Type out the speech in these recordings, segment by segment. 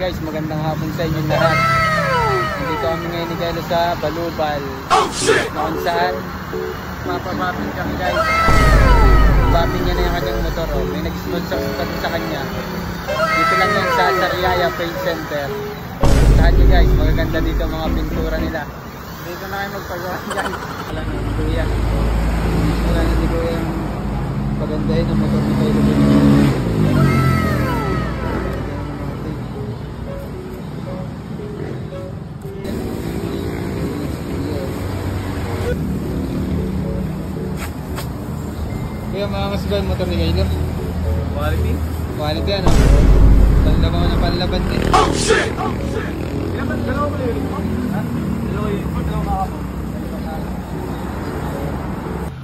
guys, magandang hapon sa inyo lahat. Nandito kami ngayon ni Kelo sa Balubal. Na kung saan, mapabapping kami guys. Bapping niya na yung kanyang motor. Oh. May nag-sponsor sa kanya. Dito lang yan sa Sariaya Paint Center. Saan nyo guys, magaganda dito mga pintura nila. Dito na kayo magpagawa guys. Alam nyo, ni Kuya. Wala na ni Kuya yung pagandahin ng motor ni Kelo. Kaya mga motor ni Kelo. Quality? Quality ano? Panlaban na panlaban din. Oh shit! Oh shit! Dalawa ba yun? Ha? Dalawa ka po.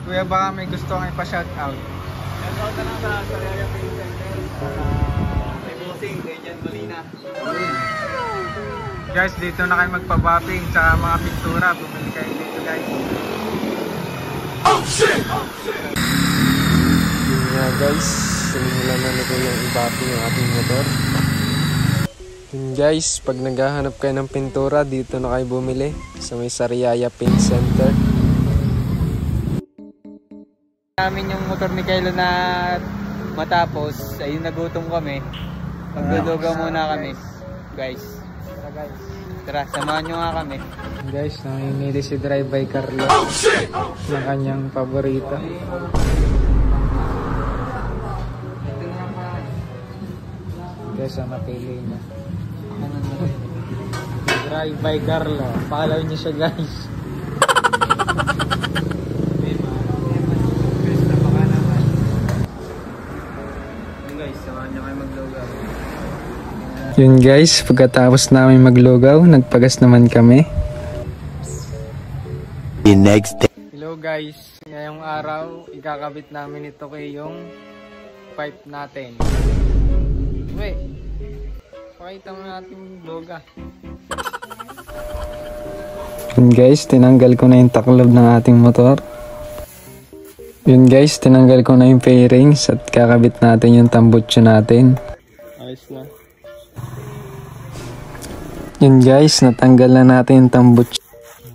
Kuya, baka may gusto kang ipa-shoutout. Shoutout na lang sa Sariaya Paint Center. Kay Bossing, kay Jan Molina. Guys, dito na kayo magpa-bopping tsaka mga pintura. Bumili kayo dito guys. Oh shit! Oh shit! Yun nga guys, sinimulan na nito yung i-bopping yung ating motor. Yun guys, pag naghahanap kayo ng pintura, dito na kayo bumili sa may Sariaya Paint Center. Namin yung motor ni Kelo na matapos, ayun nagutom kami. Magdudugaw muna kami guys. Tara, samahan nyo nga kami. Guys, namimili si Drive by Carlo ng kanyang paborito. Guys, ang napili niya. Drive by Carlo. Follow niyo siya guys. Yun guys, pagkatapos namin maglugaw, nagpagas naman kami. The next day. Hello guys, ngayong araw, ikakabit namin ito kay yung pipe natin. Wait, pakita mo natin yung loga. Yun guys, tinanggal ko na yung taklob ng ating motor. Yun guys, tinanggal ko na yung fairings at kakabit natin yung tambutso natin. Ayos na. Yun guys, natanggal na natin yung tambutso.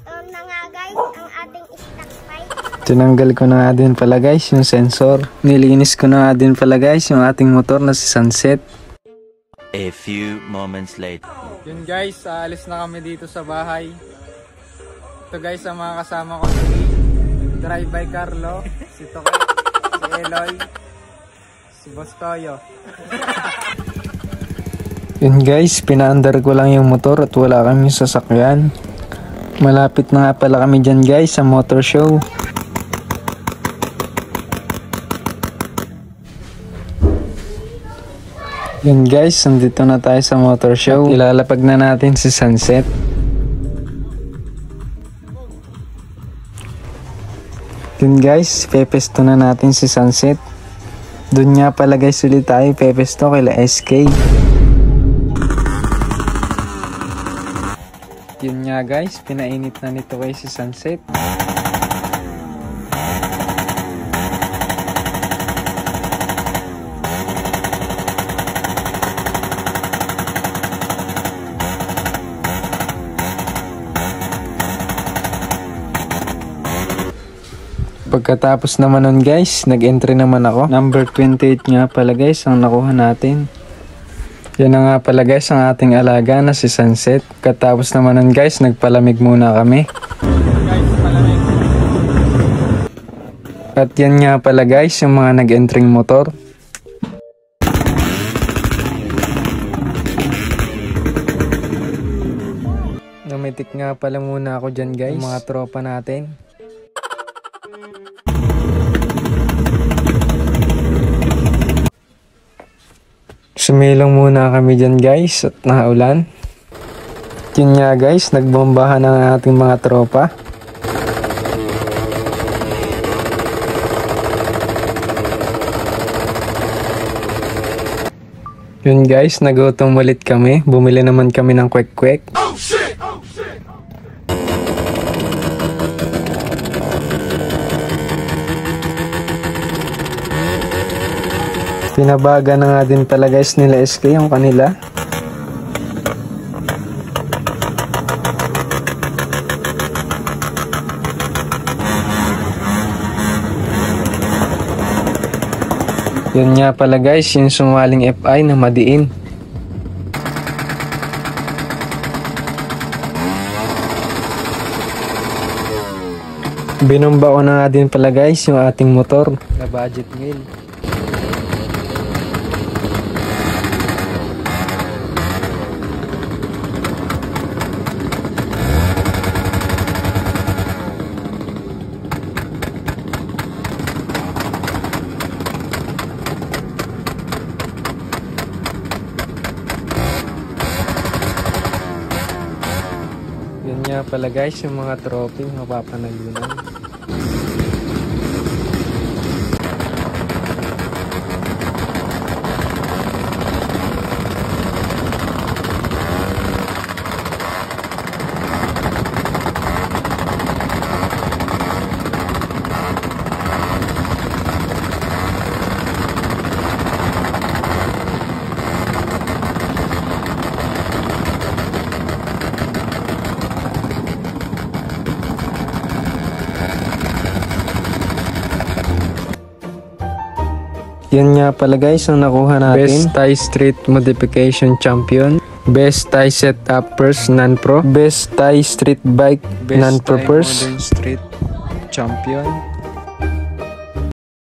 Na nga guys, ang ating stock pipe. Tinanggal ko na nga din pala guys yung sensor. Nilinis ko na nga din pala guys yung ating motor na si Sunset. A few moments later. Yun guys, aalis na kami dito sa bahay. Ito guys ang mga kasama ko, si Drive by Carlo, si Toke, si Eloy, si Boss Toyo. Yun guys, pinaandar ko lang yung motor at wala kami sasakyan. Malapit na nga pala kami dyan guys sa motor show. Yun guys, nandito na tayo sa motor show. At ilalapag na natin si Sunset. Yun guys, pepesto na natin si Sunset. Doon nga pala guys ulit tayo pepesto kila SK. Yun nga guys, pinainit na nito kay si Sunset. Pagkatapos naman nun guys, nag-entry naman ako. Number 28 nga pala guys ang nakuha natin. Yan na nga pala guys ang ating alaga na si Sunset. Pagkatapos naman nun guys, nagpalamig muna kami. Guys, palamig. At yan nga pala guys yung mga nag-entring motor. Namitik nga pala muna ako dyan guys, yung mga tropa natin. Sumilong muna kami dyan guys at nakaulan. Yun nga guys, nagbombahan ang ating mga tropa. Yun guys, nagutom ulit kami. Bumili naman kami ng kwek-kwek. Oh shit! Oh shit! Pinabaga na nga din pala guys nila SK yung kanila. Yun nga pala guys, yung sumaling FI na madiin. Binomba ko na nga din pala guys yung ating motor na budget meal. Yan nga pala guys yung mga trophy mapapanalunan. Yan nga pala guys ang nakuha natin. Best Thai Street Modification Champion, Best Thai Setuppers Non-Pro, Best Thai Street Bike Non-Pro Modern Street Champion,